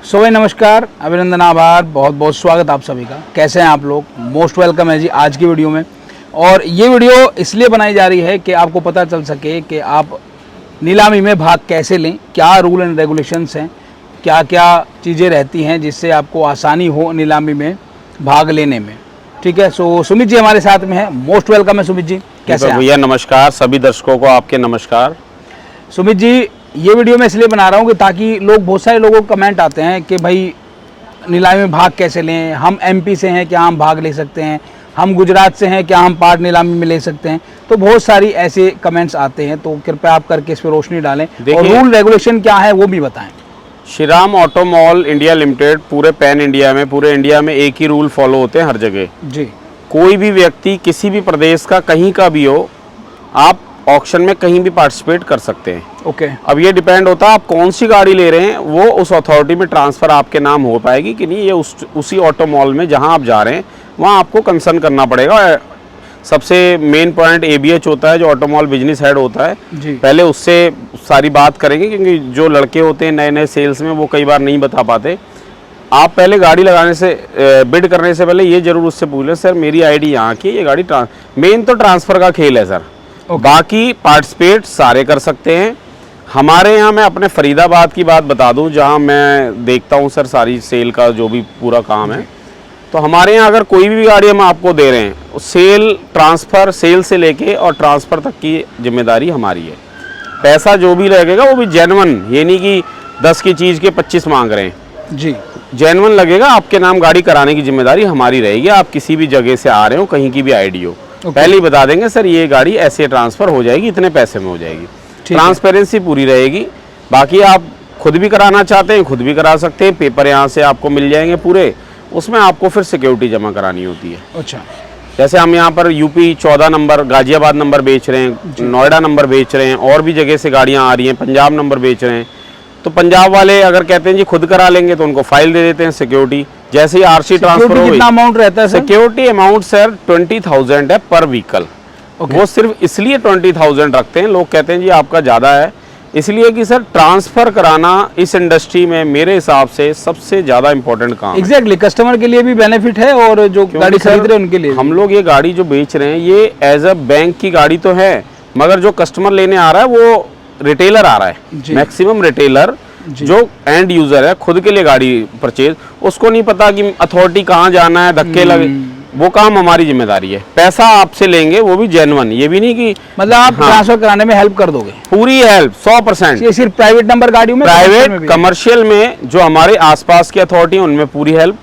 सो भाई नमस्कार, अभिनंदन, आभार, बहुत बहुत स्वागत आप सभी का। कैसे हैं आप लोग? मोस्ट वेलकम है जी आज की वीडियो में। और ये वीडियो इसलिए बनाई जा रही है कि आपको पता चल सके कि आप नीलामी में भाग कैसे लें, क्या रूल एंड रेगुलेशंस हैं, क्या क्या चीज़ें रहती हैं जिससे आपको आसानी हो नीलामी में भाग लेने में। ठीक है, सो सुमित जी हमारे साथ में है। मोस्ट वेलकम है सुमित जी, कैसे हैं भैया? नमस्कार, सभी दर्शकों को आपके नमस्कार। सुमित जी, ये वीडियो मैं इसलिए बना रहा हूँ कि ताकि लोग, बहुत सारे लोगों को कमेंट आते हैं कि भाई नीलामी में भाग कैसे लें, हम एमपी से हैं क्या हम भाग ले सकते हैं, हम गुजरात से हैं क्या हम पार्ट नीलामी में ले सकते हैं। तो बहुत सारी ऐसे कमेंट्स आते हैं, तो कृपया आप करके इस पर रोशनी डालें और रूल रेगुलेशन क्या है वो भी बताएं। Shri Ram auto mall India limited पूरे पैन इंडिया में, पूरे इंडिया में एक ही रूल फॉलो होते हैं हर जगह जी। कोई भी व्यक्ति किसी भी प्रदेश का कहीं का भी हो, आप ऑक्शन में कहीं भी पार्टिसिपेट कर सकते हैं। ओके। अब ये डिपेंड होता है आप कौन सी गाड़ी ले रहे हैं, वो उस अथॉरिटी में ट्रांसफ़र आपके नाम हो पाएगी कि नहीं, ये उसी ऑटो मॉल में जहां आप जा रहे हैं वहां आपको कंसर्न करना पड़ेगा। सबसे मेन पॉइंट ABH होता है, जो ऑटो मॉल बिजनेस हेड होता है जी। पहले उससे सारी बात करेंगे, क्योंकि जो लड़के होते हैं नए नए सेल्स में वो कई बार नहीं बता पाते। आप पहले गाड़ी लगाने से, बिड करने से पहले ये जरूर उससे पूछ लें, सर मेरी ID यहाँ की, ये गाड़ी मेन तो ट्रांसफ़र का खेल है सर। बाकी पार्टिसिपेट सारे कर सकते हैं। हमारे यहाँ, मैं अपने फरीदाबाद की बात बता दूं, जहाँ मैं देखता हूँ सर सारी सेल का जो भी पूरा काम है, तो हमारे यहाँ अगर कोई भी गाड़ी हम आपको दे रहे हैं, सेल ट्रांसफ़र, सेल से लेके और ट्रांसफ़र तक की जिम्मेदारी हमारी है। पैसा जो भी लगेगा वो भी जेन्युइन, ये नहीं कि 10 की चीज़ के 25 मांग रहे हैं जी। जेन्युइन लगेगा। आपके नाम गाड़ी कराने की जिम्मेदारी हमारी रहेगी। आप किसी भी जगह से आ रहे हो, कहीं की भी ID हो, पहले ही बता देंगे सर ये गाड़ी ऐसे ट्रांसफ़र हो जाएगी, इतने पैसे में हो जाएगी। ट्रांसपेरेंसी पूरी रहेगी। बाकी आप खुद भी कराना चाहते हैं खुद भी करा सकते हैं, पेपर यहाँ से आपको मिल जाएंगे पूरे, उसमें आपको फिर सिक्योरिटी जमा करानी होती है। अच्छा। जैसे हम यहाँ पर UP 14 नंबर, गाजियाबाद नंबर बेच रहे हैं, नोएडा नंबर बेच रहे हैं, और भी जगह से गाड़ियाँ आ रही हैं, पंजाब नंबर बेच रहे हैं। तो पंजाब वाले अगर कहते हैं जी खुद करा लेंगे तो उनको फाइल दे देते हैं सिक्योरिटी। जैसे ही RC ट्रांसफर हो, कितना अमाउंट रहता है सर? सिक्योरिटी अमाउंट सर 20,000 है पर व्हीकल। वो सिर्फ इसलिए 20,000 रखते हैं, लोग कहते हैं जी आपका ज़्यादा है, इसलिए कि सर ट्रांसफ़र कराना इस इंडस्ट्री में मेरे हिसाब से सबसे ज़्यादा इंपॉर्टेंट काम एग्जैक्टली कस्टमर के लिए भी बेनिफिट है और जो गाड़ी खरीद रहे हैं उनके लिए। हम लोग ये गाड़ी जो बेच रहे हैं ये एज अ बैंक की गाड़ी तो है, मगर जो कस्टमर लेने आ रहा है वो रिटेलर आ रहा है। मैक्सिमम रिटेलर जो एंड यूजर है, खुद के लिए गाड़ी परचेज, उसको नहीं पता कि अथॉरिटी कहाँ जाना है, धक्के लगे, वो काम हमारी जिम्मेदारी है। पैसा आपसे लेंगे वो भी जेन्युइन, ये भी नहीं कि मतलब आप ट्रांसफर कराने में हेल्प कर दोगे? पूरी हेल्प 100%। ये सिर्फ प्राइवेट नंबर गाड़ियों में? प्राइवेट कमर्शियल में जो हमारे आसपास की अथॉरिटी है उनमें पूरी हेल्प,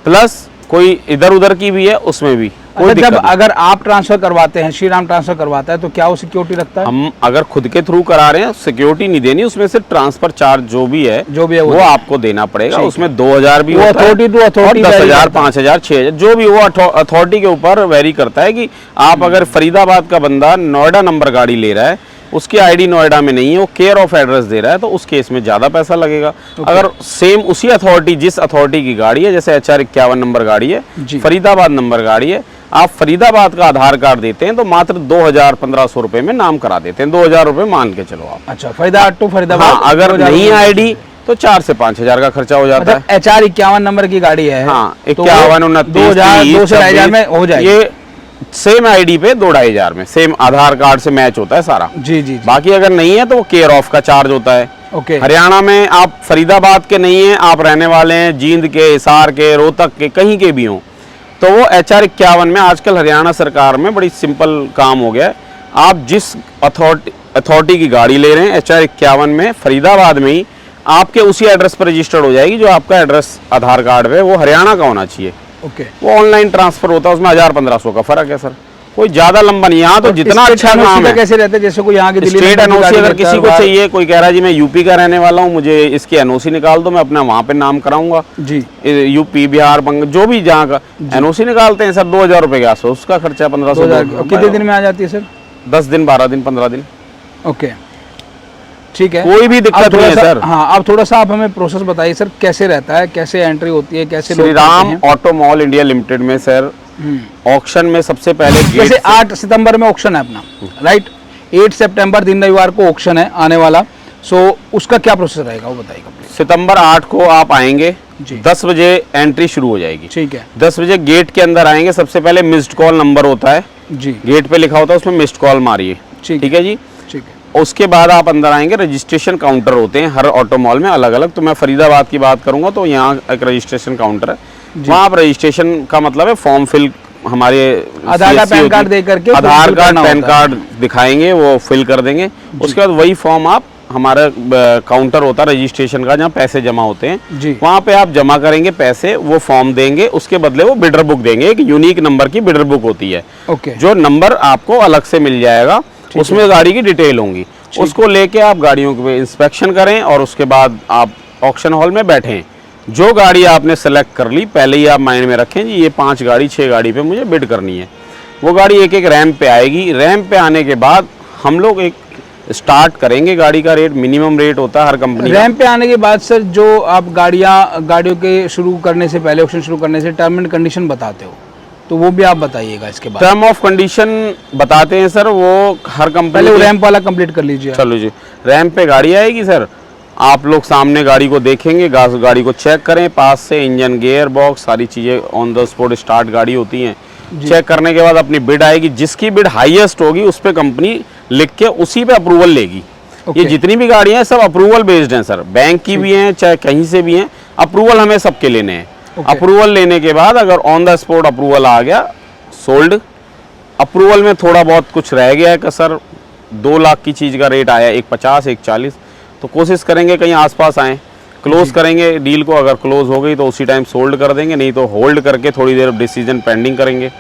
प्लस कोई इधर उधर की भी है उसमें भी। अच्छा, जब अगर आप ट्रांसफर करवाते हैं, श्री राम ट्रांसफर करवाता है, तो क्या वो सिक्योरिटी रखता है? हम अगर खुद के थ्रू करा रहे हैं सिक्योरिटी नहीं देनी, उसमें से ट्रांसफर चार्ज जो भी है वो आपको देना पड़ेगा। उसमें 2,000 भी होता है, 10,000, 5,000, 6,000 जो भी, वो अथॉरिटी के ऊपर वेरी करता है कि आप अगर फरीदाबाद का बंदा नोएडा नंबर गाड़ी ले रहा है, उसकी ID नोएडा में नहीं है, वो केयर ऑफ एड्रेस दे रहा है, तो उस केस में ज़्यादा पैसा लगेगा। अगर सेम उसी अथॉरिटी, जिस अथॉरिटी की गाड़ी है, जैसे HR 51 नंबर गाड़ी है, फरीदाबाद नंबर गाड़ी है, आप फरीदाबाद का आधार कार्ड देते हैं तो मात्र 2,000-1,500 रुपए में नाम करा देते हैं। 2,000 रुपए मान के चलो आप। अच्छा, फरीदाबाद टू फरीदाबाद। हाँ, अगर नहीं ID तो 4 से 5,000 का खर्चा हो जाता है। HR 51 नंबर की गाड़ी है, हाँ, 51, 29, 2,000 से 2,500 में हो जाएगी। ये सेम ID पे 2,500 में, सेम आधार कार्ड से मैच होता है सारा। जी। बाकी अगर नहीं है तो वो केयर ऑफ का चार्ज होता है। ओके। हरियाणा में आप फरीदाबाद के नहीं है, आप रहने वाले हैं जींद के, हिसार के, रोहतक के, कहीं के भी हों, तो वो HR 51 में, आजकल हरियाणा सरकार में बड़ी सिंपल काम हो गया है, आप जिस अथॉरिटी की गाड़ी ले रहे हैं HR 51 में फरीदाबाद में ही आपके उसी एड्रेस पर रजिस्टर्ड हो जाएगी। जो आपका एड्रेस आधार कार्ड पे वो हरियाणा का होना चाहिए। ओके। वो ऑनलाइन ट्रांसफर होता है, उसमें 1,000-1,500 का फर्क है सर, कोई ज्यादा लंबा नहीं। यहाँ तो जितना अच्छा काम है। कैसे रहते हैं? जैसे कोई यहाँ की स्टेट NOC अगर किसी को चाहिए, कोई कह रहा है जी मैं UP का रहने वाला हूँ, मुझे इसकी NOC निकाल दो, मैं अपना वहाँ पे नाम कराऊंगा जी, UP, बिहार, बंगाल, जो भी जहाँ का NOC निकालते हैं सर, 2,000 रुपए के आसपास उसका खर्चा 1,500। कितने दिन में आ जाती है सर? 10 दिन, 12 दिन, 15 दिन। ओके, ठीक है, कोई भी दिक्कत नहीं है सर। हाँ, आप थोड़ा सा आप हमें प्रोसेस बताइए सर, कैसे रहता है, कैसे एंट्री होती है, कैसे? Shri Ram auto mall India limited में सर ऑक्शन में सबसे पहले जैसे 8 सितंबर में ऑक्शन है अपना, राइट? 8 सितंबर दिन रविवार को ऑक्शन है आने वाला। सो उसका क्या प्रोसेस रहेगा वो बताइए कंप्लीट। सितंबर 8 को आप आएंगे जी। 10 बजे एंट्री शुरू हो जाएगी। ठीक है। 10 बजे गेट के अंदर आएंगे, सबसे पहले मिस्ड कॉल नंबर होता है जी। गेट पे लिखा होता है, उसमें मिस्ड कॉल मारिए। ठीक है जी। ठीक है। उसके बाद आप अंदर आएंगे, रजिस्ट्रेशन काउंटर होते हैं हर ऑटो मॉल में अलग अलग। तो मैं फरीदाबाद की बात करूंगा तो यहाँ एक रजिस्ट्रेशन काउंटर है, वहाँ आप रजिस्ट्रेशन का मतलब है फॉर्म फिल, हमारे आधार कार्ड पैन कार्ड दे करके आधार कार्ड पैन कार्ड दिखाएंगे, वो फिल कर देंगे। उसके बाद वही फॉर्म आप, हमारा काउंटर होता है रजिस्ट्रेशन का जहाँ पैसे जमा होते हैं, वहाँ पे आप जमा करेंगे पैसे, वो फॉर्म देंगे, उसके बदले वो बिडर बुक देंगे। एक यूनिक नंबर की बिडर बुक होती है, जो नंबर आपको अलग से मिल जाएगा, उसमें गाड़ी की डिटेल होंगी। उसको लेके आप गाड़ियों के इंस्पेक्शन करें और उसके बाद आप ऑक्शन हॉल में बैठें। जो गाड़ी आपने सेलेक्ट कर ली, पहले ही आप माइंड में रखें जी ये 5 गाड़ी 6 गाड़ी पे मुझे बिड करनी है। वो गाड़ी एक एक रैंप पे आएगी। रैंप पे आने के बाद हम लोग एक स्टार्ट करेंगे, गाड़ी का रेट मिनिमम रेट होता है हर कंपनी। रैंप पे आने के बाद सर जो आप गाड़ियों के शुरू करने से पहले, ऑक्शन शुरू करने से टर्म एंड कंडीशन बताते हो, तो वो भी आप बताइएगा इसके बाद। टर्म ऑफ कंडीशन बताते हैं सर, वो हर कंपनी पहले वो रैंप वाला कंप्लीट कर लीजिए। चलो जी, रैंप पे गाड़ी आएगी सर, आप लोग सामने गाड़ी को देखेंगे, गाड़ी को चेक करें पास से, इंजन गियर बॉक्स सारी चीज़ें ऑन द स्पॉट स्टार्ट गाड़ी होती हैं। चेक करने के बाद अपनी बिड आएगी, जिसकी बिड हाईएस्ट होगी उस पर कंपनी लिख के उसी पे अप्रूवल लेगी। ये जितनी भी गाड़ियां हैं सब अप्रूवल बेस्ड हैं सर, बैंक की भी हैं चाहे कहीं से भी हैं, अप्रूवल हमें सबके लेने हैं। अप्रूवल लेने के बाद अगर ऑन द स्पॉट अप्रूवल आ गया, सोल्ड। अप्रूवल में थोड़ा बहुत कुछ रह गया है कि सर 2 लाख की चीज़ का रेट आया, 150 140, तो कोशिश करेंगे कहीं आसपास आए, क्लोज करेंगे डील को। अगर क्लोज हो गई तो उसी टाइम सोल्ड कर देंगे, नहीं तो होल्ड करके थोड़ी देर डिसीजन पेंडिंग करेंगे।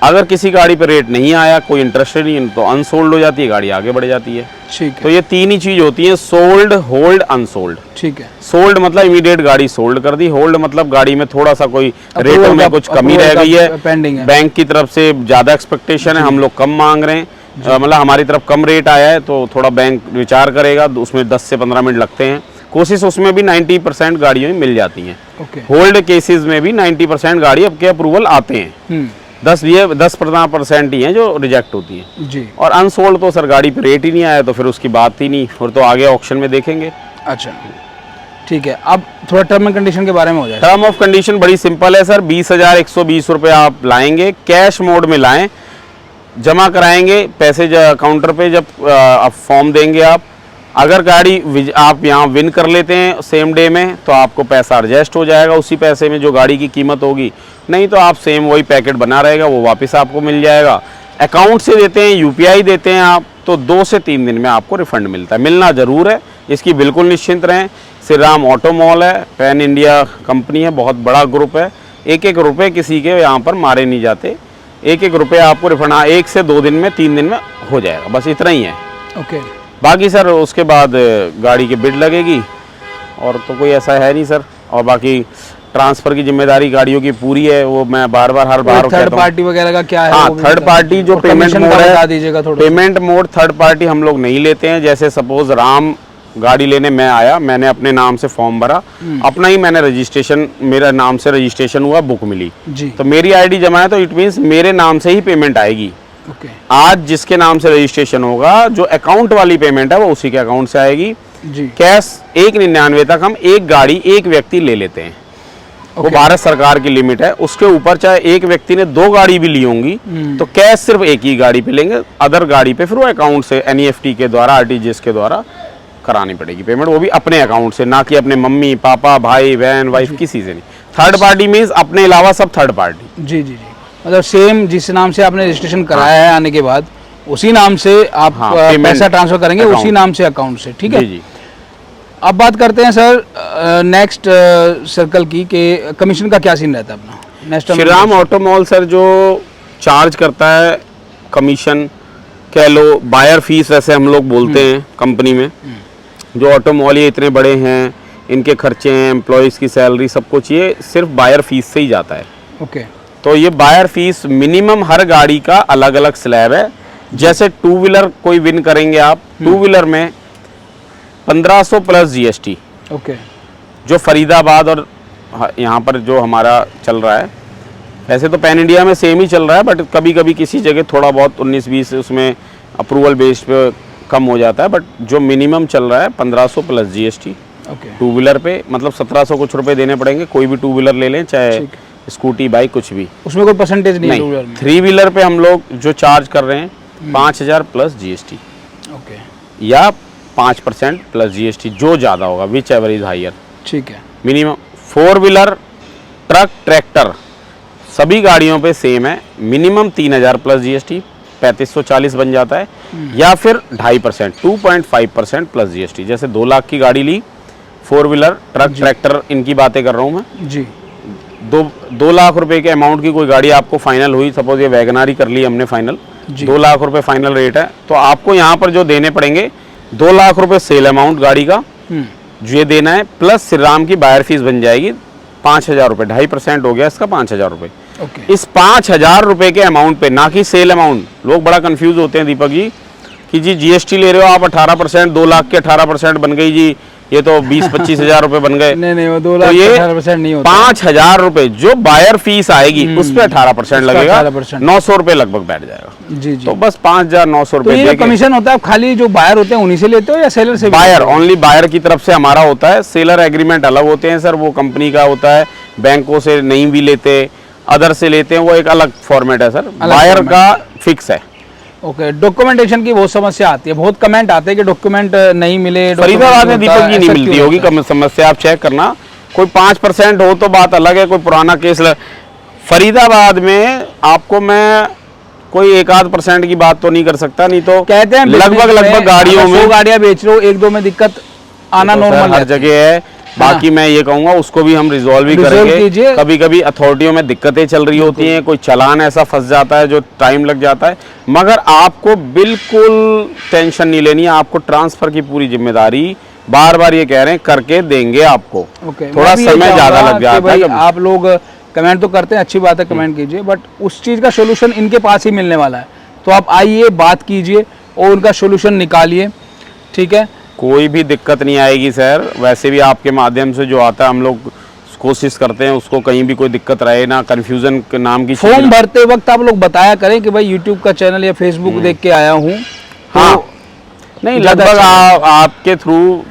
अगर किसी गाड़ी पे रेट नहीं आया, कोई इंटरेस्टेड नहीं, तो अनसोल्ड हो जाती है, गाड़ी आगे बढ़ जाती है। ठीक है। तो ये 3 ही चीज होती है, सोल्ड, होल्ड, अनसोल्ड। ठीक है। सोल्ड मतलब इमीडिएट गाड़ी सोल्ड कर दी, होल्ड मतलब गाड़ी में थोड़ा सा कोई रेटों में कुछ कमी रह गई है, पेंडिंग है, बैंक की तरफ से ज्यादा एक्सपेक्टेशन है, हम लोग कम मांग रहे हैं, मतलब हमारी तरफ कम रेट आया है, तो थोड़ा बैंक विचार करेगा, उसमें 10 से 15 मिनट लगते हैं। कोशिश उसमें भी 90% गाड़ियों में मिल जाती हैं। होल्ड केसेस में भी 90% गाड़ी अब के अप्रूवल आते हैं, 10% ही हैं जो रिजेक्ट होती हैं जी। और अनसोल्ड तो सर गाड़ी पे रेट ही नहीं आया, तो फिर उसकी बात ही नहीं, फिर तो आगे ऑक्शन में देखेंगे। अच्छा ठीक है, अब थोड़ा टर्म एंड कंडीशन के बारे में हो जाए। टर्म ऑफ कंडीशन बड़ी सिंपल है सर, 20,120 रुपये आप लाएंगे, कैश मोड में लाएं, जमा कराएंगे पैसे काउंटर पे, जब फॉर्म देंगे आप। अगर गाड़ी आप यहाँ विन कर लेते हैं सेम डे में, तो आपको पैसा एडजस्ट हो जाएगा उसी पैसे में जो गाड़ी की कीमत होगी, नहीं तो आप सेम वही पैकेट बना रहेगा, वो वापस आपको मिल जाएगा। अकाउंट से देते हैं, यूपीआई देते हैं आप, तो 2 से 3 दिन में आपको रिफंड मिलता है। मिलना ज़रूर है, इसकी बिल्कुल निश्चिंत रहें। श्री राम ऑटो मॉल है, पैन इंडिया कंपनी है, बहुत बड़ा ग्रुप है, एक एक रुपये किसी के यहाँ पर मारे नहीं जाते, एक एक रुपये आपको रिफंड 1 से 2 दिन में 3 दिन में हो जाएगा, बस इतना ही है। ओके। बाकी सर उसके बाद गाड़ी की बिड लगेगी, और तो कोई ऐसा है नहीं सर। और बाकी ट्रांसफर की जिम्मेदारी गाड़ियों की पूरी है, वो मैं बार बार हर बार थर्ड पार्टी वगैरह का क्या है? हाँ, थर्ड पार्टी जो पेमेंट मोड है, पेमेंट मोड थर्ड पार्टी हम लोग नहीं लेते हैं। जैसे सपोज राम गाड़ी लेने मैं आया, मैंने अपने नाम से फॉर्म भरा, अपना ही मैंने रजिस्ट्रेशन, मेरा नाम से रजिस्ट्रेशन हुआ, बुक मिली जी। तो मेरी आईडी जमा है, तो इट मीन्स मेरे नाम से ही पेमेंट आएगी। आज जिसके नाम से रजिस्ट्रेशन होगा, जो अकाउंट वाली पेमेंट है वो उसी के अकाउंट से आएगी जी। कैश 199 तक हम एक गाड़ी एक व्यक्ति ले लेते हैं, वो भारत सरकार की लिमिट है। उसके ऊपर चाहे एक व्यक्ति ने 2 गाड़ी भी ली होंगी, तो कैश सिर्फ एक ही गाड़ी पे लेंगे, अदर गाड़ी पे फिर वो अकाउंट से NEFT के द्वारा, RTGS के द्वारा करानी पड़ेगी पेमेंट, वो भी अपने अकाउंट से, ना कि अपने मम्मी पापा भाई बहन वाइफ किसी से नहीं। थर्ड पार्टी मीन्स अपने अलावा सब थर्ड पार्टी। जी जी जी, मतलब सेम जिस नाम से आपने रजिस्ट्रेशन कराया है, आने के बाद उसी नाम से आप पैसा ट्रांसफर करेंगे, उसी नाम से अकाउंट से, ठीक है जी। अब बात करते हैं सर नेक्स्ट सर्कल की, कि कमीशन का क्या सीन रहता है अपना? Shri Ram auto mall sir जो चार्ज करता है कमीशन, कह लो बायर फीस वैसे हम लोग बोलते हैं कंपनी में, जो ऑटो मॉल ये इतने बड़े हैं, इनके खर्चे हैं, एम्प्लॉयज़ की सैलरी, सब कुछ ये सिर्फ बायर फीस से ही जाता है। ओके। तो ये बायर फीस मिनिमम हर गाड़ी का अलग अलग स्लैब है। जैसे 2 व्हीलर कोई विन करेंगे आप, 2 व्हीलर में 1500 प्लस GST। ओके। जो फरीदाबाद और यहाँ पर जो हमारा चल रहा है, वैसे तो पैन इंडिया में सेम ही चल रहा है, बट कभी कभी किसी जगह थोड़ा बहुत 19-20 उसमें अप्रूवल बेस्ड पे कम हो जाता है, बट जो मिनिमम चल रहा है 1500 plus GST. Okay, two wheeler पे मतलब 1700 कुछ रुपए देने पड़ेंगे, कोई भी टू व्हीलर ले लें, चाहे स्कूटी बाइक कुछ भी। उसमें कोई परसेंटेज नहीं है टू व्हीलर नहीं, में? थ्री व्हीलर पे हम लोग जो चार्ज कर रहे हैं 5000 प्लस जीएसटी ओके, या 5% प्लस जीएसटी, जो ज़्यादा होगा, विच एवर इज हायर। ठीक है। Minimum four wheeler, truck, tractor सभी गाड़ियों पे सेम है, मिनिमम 3000 प्लस जीएसटी 3540 बन जाता है, या फिर 2.5% 2.5% प्लस जीएसटी। जैसे 2 लाख की गाड़ी ली, फोर व्हीलर, ट्रक, ट्रैक्टर, इनकी बातें कर रहा हूँ मैं। जी, 2 लाख रुपए के अमाउंट की कोई गाड़ी आपको फाइनल हुई, सपोज ये वैगनार ही कर ली हमने फाइनल, 2 लाख रुपए फाइनल रेट है, तो आपको यहाँ पर जो देने पड़ेंगे 2 लाख रुपए सेल अमाउंट गाड़ी का जो ये देना है, प्लस श्री राम की बायर फीस बन जाएगी 5000 रुपये, 2.5% हो गया इसका 5000 रुपये। ओके, इस 5000 रुपए के अमाउंट पे, ना कि सेल अमाउंट, लोग बड़ा कंफ्यूज होते हैं दीपक जी कि जी जीएसटी ले रहे हो आप 18%, 2 लाख के 18% बन गई जी, ये तो 20-25 हजार रुपए बन गए। नहीं वो 2 तो लाख ये 18% नहीं होता। 5000 रुपए जो बायर फीस आएगी उस पे 18% लगेगा, 18%। 900 रुपए लगभग बैठ जाएगा। जी जी। तो बस 5900 तो रुपए ये देके कमीशन होता है, आप खाली जो बायर होते हैं उन्हीं से लेते हो या सेलर से भी? बायर, ओनली बायर की तरफ से हमारा होता है। सेलर एग्रीमेंट अलग होते हैं सर, वो कंपनी का होता है, बैंकों से नहीं भी लेते, अदर से लेते हैं, वो एक अलग फॉर्मेट है सर। बायर का फिक्स है। ओके, डॉक्यूमेंटेशन की बहुत समस्या आती है, बहुत कमेंट आते हैं कि डॉक्यूमेंट नहीं मिले। फरीदाबाद में दीपक जी नहीं ऐसा मिलती क्यों होगी, होता है? कम समस्या आप चेक करना। कोई 5% हो तो बात अलग है, कोई पुराना केस फरीदाबाद में आपको मैं कोई 1-8% की बात तो नहीं कर सकता, नहीं तो कहते हैं लगभग गाड़ियों में 100 गाड़ियां बेच रहे हो, 1-2 में दिक्कत आना नॉर्मल हर जगह है। बाकी मैं ये कहूंगा उसको भी हम रिजॉल्व ही रिजॉल्व करेंगे। कीजिए। कभी कभी अथॉरिटियों में दिक्कतें चल रही होती हैं, कोई चालान ऐसा फंस जाता है जो टाइम लग जाता है, मगर आपको बिल्कुल टेंशन नहीं लेनी है। आपको ट्रांसफर की पूरी जिम्मेदारी, बार बार ये कह रहे हैं, करके देंगे आपको। ओके, थोड़ा मैं भी ये समय ज्यादा चाहूंगा लग कि जाता भाई है। आप लोग कमेंट तो करते हैं, अच्छी बात है, कमेंट कीजिए, बट उस चीज का सोल्यूशन इनके पास ही मिलने वाला है। तो आप आइए, बात कीजिए और उनका सोल्यूशन निकालिए, ठीक है? कोई भी दिक्कत नहीं आएगी सर। वैसे भी आपके माध्यम से जो आता है, हम लोग कोशिश करते हैं उसको कहीं भी कोई दिक्कत रहे ना, कंफ्यूजन के नाम की फॉर्म भरते वक्त आप लोग बताया करें कि भाई यूट्यूब का चैनल या फेसबुक देख के आया हूँ। हाँ, नहीं ज़्यादा लगभग अच्छा आपके थ्रू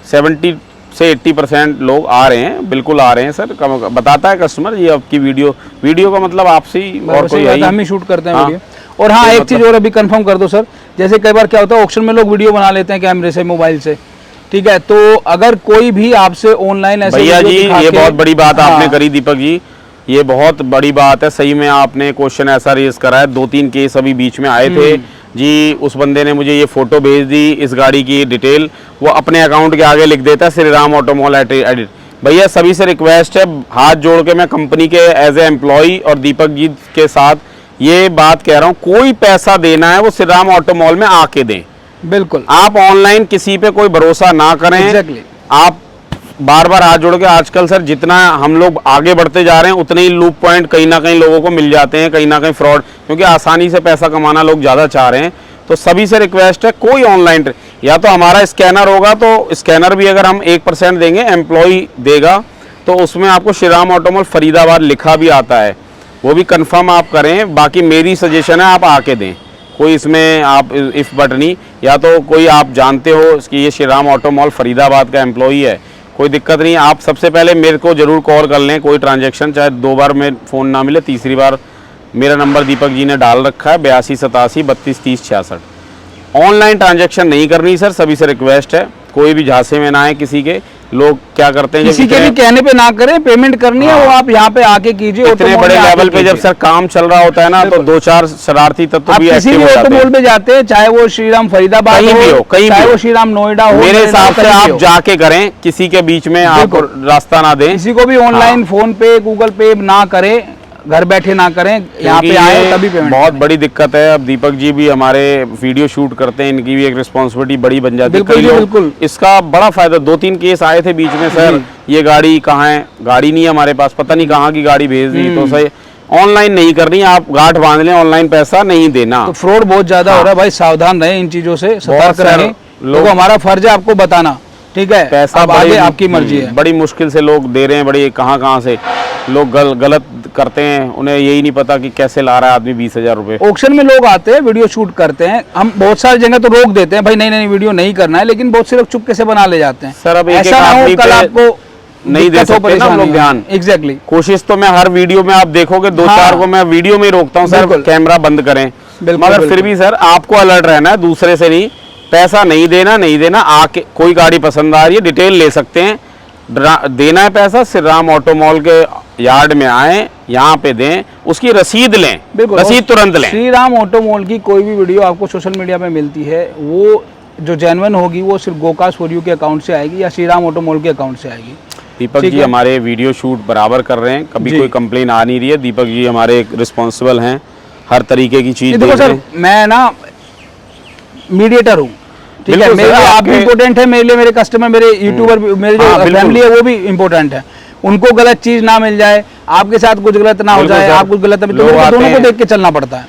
70 से 80% लोग आ रहे हैं, बिल्कुल आ रहे हैं सर। बताता है कस्टमर ये आपकी वीडियो का मतलब आपसे ही और कोई है, हम ही शूट करते हैं हाँ। वीडियो। और हाँ, तो एक मतलब- चीज़ और अभी कंफर्म कर दो सर, जैसे कई बार क्या होता है ऑक्शन में लोग वीडियो बना लेते हैं कैमरे से, मोबाइल से, ठीक है? तो अगर कोई भी आपसे ऑनलाइन ऐसे भैया जी, ये बहुत बड़ी बात आपने हाँ। करी दीपक जी, ये बहुत बड़ी बात है। सही में आपने क्वेश्चन ऐसा रेज करा है। 2-3 केस अभी बीच में आए थे जी। उस बंदे ने मुझे ये फोटो भेज दी, इस गाड़ी की डिटेल वो अपने अकाउंट के आगे लिख देता है, श्री राम ऑटोमॉल एडिट। भैया सभी से रिक्वेस्ट है, हाथ जोड़ के मैं कंपनी के एज ए एम्प्लॉय और दीपक जी के साथ ये बात कह रहा हूँ, कोई पैसा देना है वो श्री राम ऑटोमॉल में आके दें। बिल्कुल, आप ऑनलाइन किसी पे कोई भरोसा ना करें। Exactly. आप बार बार हाथ जोड़ के, आजकल सर जितना हम लोग आगे बढ़ते जा रहे हैं उतने ही लूप पॉइंट कहीं ना कहीं लोगों को मिल जाते हैं, कहीं ना कहीं फ्रॉड, क्योंकि आसानी से पैसा कमाना लोग ज़्यादा चाह रहे हैं। तो सभी से रिक्वेस्ट है, कोई ऑनलाइन या तो हमारा स्कैनर होगा, तो स्कैनर भी अगर हम 1% देंगे, एम्प्लॉय देगा, तो उसमें आपको श्री राम ऑटोमॉल फरीदाबाद लिखा भी आता है, वो भी कंफर्म आप करें। बाकी मेरी सजेशन है आप आके दें, कोई इसमें आप इफ बट नहीं, या तो कोई आप जानते हो कि ये श्री राम ऑटोमॉल फरीदाबाद का एम्प्लॉई है, कोई दिक्कत नहीं, आप सबसे पहले मेरे को जरूर कॉल कर लें। कोई ट्रांजैक्शन चाहे 2 बार में फ़ोन ना मिले, तीसरी बार मेरा नंबर दीपक जी ने डाल रखा है 82 87 32 30 66। ऑनलाइन ट्रांजैक्शन नहीं करनी सर, सभी से रिक्वेस्ट है, कोई भी झांसे में ना आए किसी के। लोग क्या करते हैं, किसी के भी कहने पे ना करें, पेमेंट करनी है वो आप यहाँ पे आके कीजिए। इतने ऑटोमॉल बड़े में आके लेवल पे जब कीजिए। सर काम चल रहा होता है ना, तो 2-4 शरारती तत्व आप भी किसी एक्टिव भी हो जाते ऑटोमॉल हैं। पे जाते हैं, चाहे वो श्रीराम फरीदाबाद कहीं भी हो, कहीं चाहे भी वो हो। श्रीराम नोएडा हो, मेरे हिसाब से कहीं भी आप हो। जाके करें, किसी के बीच में आप रास्ता ना दें। किसी को भी ऑनलाइन फोन पे गूगल पे ना करें, घर बैठे ना करें, यहाँ पे आए तभी पेमेंट। बहुत बड़ी दिक्कत है। अब दीपक जी भी हमारे वीडियो शूट करते हैं, इनकी भी एक रिस्पॉन्सिबिलिटी बड़ी बन जाती है। बिल्कुल कई जी, लोग बिल्कुल। इसका बड़ा फायदा, 2-3 केस आए थे बीच में सर, ये गाड़ी कहाँ है, गाड़ी नहीं है हमारे पास, पता नहीं कहाँ की गाड़ी भेज दी। तो सही ऑनलाइन नहीं करनी, आप गांठ बांध लें, ऑनलाइन पैसा नहीं देना। तो फ्रॉड बहुत ज्यादा हो रहा है भाई, सावधान रहें इन चीजों से, सतर्क रहें। लोग हमारा फर्ज है आपको बताना, ठीक है? पैसा अब आगे आपकी मर्जी है। बड़ी मुश्किल से लोग दे रहे हैं, बड़ी कहाँ से लोग गलत करते हैं, उन्हें यही नहीं पता कि कैसे ला रहा है आदमी 20,000 रुपये। ऑक्शन में लोग आते हैं, वीडियो शूट करते हैं, हम बहुत सारी जगह तो रोक देते हैं, भाई नहीं नहीं वीडियो नहीं करना है, लेकिन बहुत से लोग चुपके से बना ले जाते हैं। सर अब एक ऐसा ना हो आदमी कल पे आपको नहीं दे सकते ना हम लोग ध्यान। एग्जैक्टली। कोशिश तो मैं हर वीडियो में, आप देखोगे 2-4 को मैं वीडियो में ही रोकता हूँ, सर कैमरा बंद करें, मगर फिर भी सर आपको अलर्ट रहना है, दूसरे से नहीं। पैसा नहीं देना, आके कोई गाड़ी पसंद आ रही है डिटेल ले सकते हैं, देना है पैसा, श्री राम ऑटो मॉल के यार्ड में आए, यहाँ पे दें, उसकी रसीद लें, रसीद तुरंत लें। श्री राम ऑटो मॉल की कोई भी वीडियो आपको सोशल मीडिया पे मिलती है, वो जो जेन्युइन होगी वो सिर्फ गोकाश फॉर यू के अकाउंट से आएगी या श्री राम ऑटो मॉल के अकाउंट से आएगी। दीपक जी हमारे वीडियो शूट बराबर कर रहे हैं, कभी कोई कंप्लेन आ नहीं रही है। दीपक जी हमारे रिस्पॉन्सिबल हैं, हर तरीके की चीज देखो सर, मैं ना मीडिएटर हूँ, ठीक है, मेरे लिए आप भी इम्पोर्टेंट है, मेरे लिए मेरे कस्टमर, मेरे यूट्यूबर, मेरे जो फैमिली है वो भी इम्पोर्टेंट है, उनको गलत चीज ना मिल जाए, आपके साथ कुछ गलत ना हो जाए, आप कुछ गलत, तो दोनों को देख के चलना पड़ता है।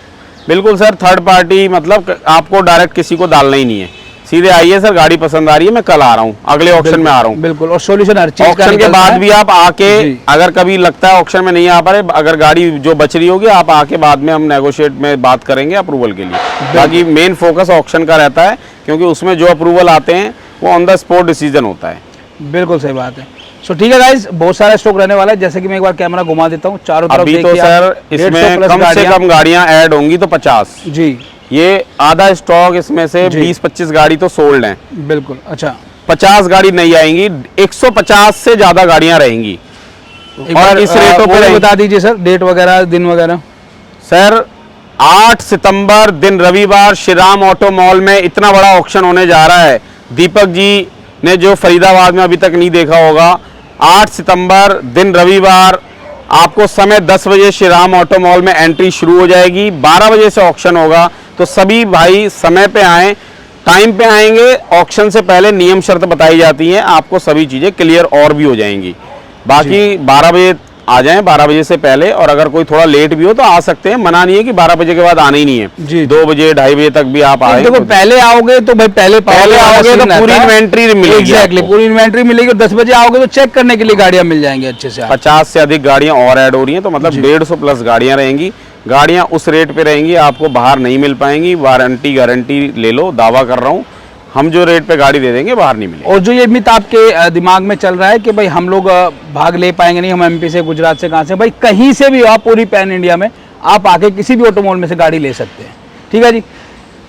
बिल्कुल सर, थर्ड पार्टी मतलब आपको डायरेक्ट किसी को डालना ही नहीं है, सीधे आइए सर, गाड़ी पसंद आ रही है, मैं कल आ रहा हूँ, अगले ऑक्शन में आ रहा हूँ। बिल्कुल, और सॉल्यूशन हर चीज ऑक्शन के बाद भी आप आके, अगर कभी लगता है ऑक्शन में नहीं आ पा रहे, अगर गाड़ी जो बच रही होगी आप आके बाद में हम नेगोशिएट में बात करेंगे अप्रूवल के लिए। बाकी मेन फोकस ऑक्शन का रहता है, क्योंकि उसमें जो अप्रूवल आते हैं वो ऑन द स्पॉट डिसीजन होता है। बिल्कुल सही बात है। सो ठीक है गाइस, बहुत सारा स्टॉक रहने वाला है, जैसे कि मैं एक बार कैमरा घुमा देता हूँ चारों तरफ। अभी तो सर इसमें कम से कम गाड़ियां ऐड होंगी तो 50 जी, ये आधा स्टॉक, इसमें से 20-25 गाड़ी तो सोल्ड हैं। बिल्कुल, अच्छा 50 गाड़ी नहीं आएंगी, 150 से ज्यादा गाड़ियां रहेंगी। और इस रेटों पे बता दीजिए सर, डेट वगैरह, दिन वगैरह। सर 8 सितंबर दिन रविवार श्री राम ऑटो मॉल में इतना बड़ा ऑक्शन होने जा रहा है। दीपक जी ने जो फरीदाबाद में अभी तक नहीं देखा होगा, 8 सितंबर दिन रविवार आपको समय 10 बजे श्री राम ऑटो मॉल में एंट्री शुरू हो जाएगी, 12 बजे से ऑक्शन होगा। तो सभी भाई समय पे आएँ, टाइम पे आएंगे, ऑक्शन से पहले नियम शर्त बताई जाती हैं, आपको सभी चीज़ें क्लियर और भी हो जाएंगी। बाकी 12 बजे आ जाएं, 12 बजे से पहले, और अगर कोई थोड़ा लेट भी हो तो आ सकते हैं, मना नहीं है कि 12 बजे के बाद आना ही नहीं है जी, 2 बजे 2:30 बजे तक भी आप आए। देखो पहले आओगे तो भाई पहले आओगे तो पूरी इन्वेंट्री मिलेगी। एग्जैक्टली, पूरी इन्वेंट्री मिलेगी, और 10 बजे आओगे तो चेक करने के लिए गाड़ियां मिल जाएंगी अच्छे से। 50 से अधिक गाड़ियां और ऐड हो रही हैं, तो मतलब 150 प्लस गाड़ियां रहेंगी। गाड़ियां उस रेट पे रहेंगी, आपको बाहर नहीं मिल पाएंगी, वारंटी गारंटी ले लो, दावा कर रहा हूँ, हम जो रेट पे गाड़ी दे देंगे बाहर नहीं मिलेगी। और जो ये मिथ आपके दिमाग में चल रहा है कि भाई हम लोग भाग ले पाएंगे नहीं, हम एमपी से, गुजरात से, कहाँ से, भाई कहीं से भी आप पूरी पैन इंडिया में आप आके किसी भी ऑटो मॉल में से गाड़ी ले सकते हैं। ठीक है जी,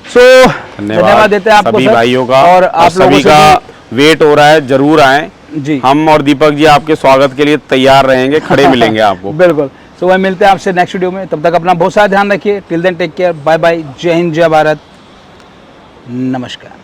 सो धन्यवाद देते हैं आपको सभी भाइयों का, और आप सभी का वेट हो रहा है, जरूर आए जी। हम और दीपक जी आपके स्वागत के लिए तैयार रहेंगे, खड़े मिलेंगे आपको। बिल्कुल। सो वही मिलते हैं आपसे नेक्स्ट वीडियो में, तब तक अपना बहुत सारा ध्यान रखिए। Till then take care, bye bye, जय हिंद, जय भारत, नमस्कार।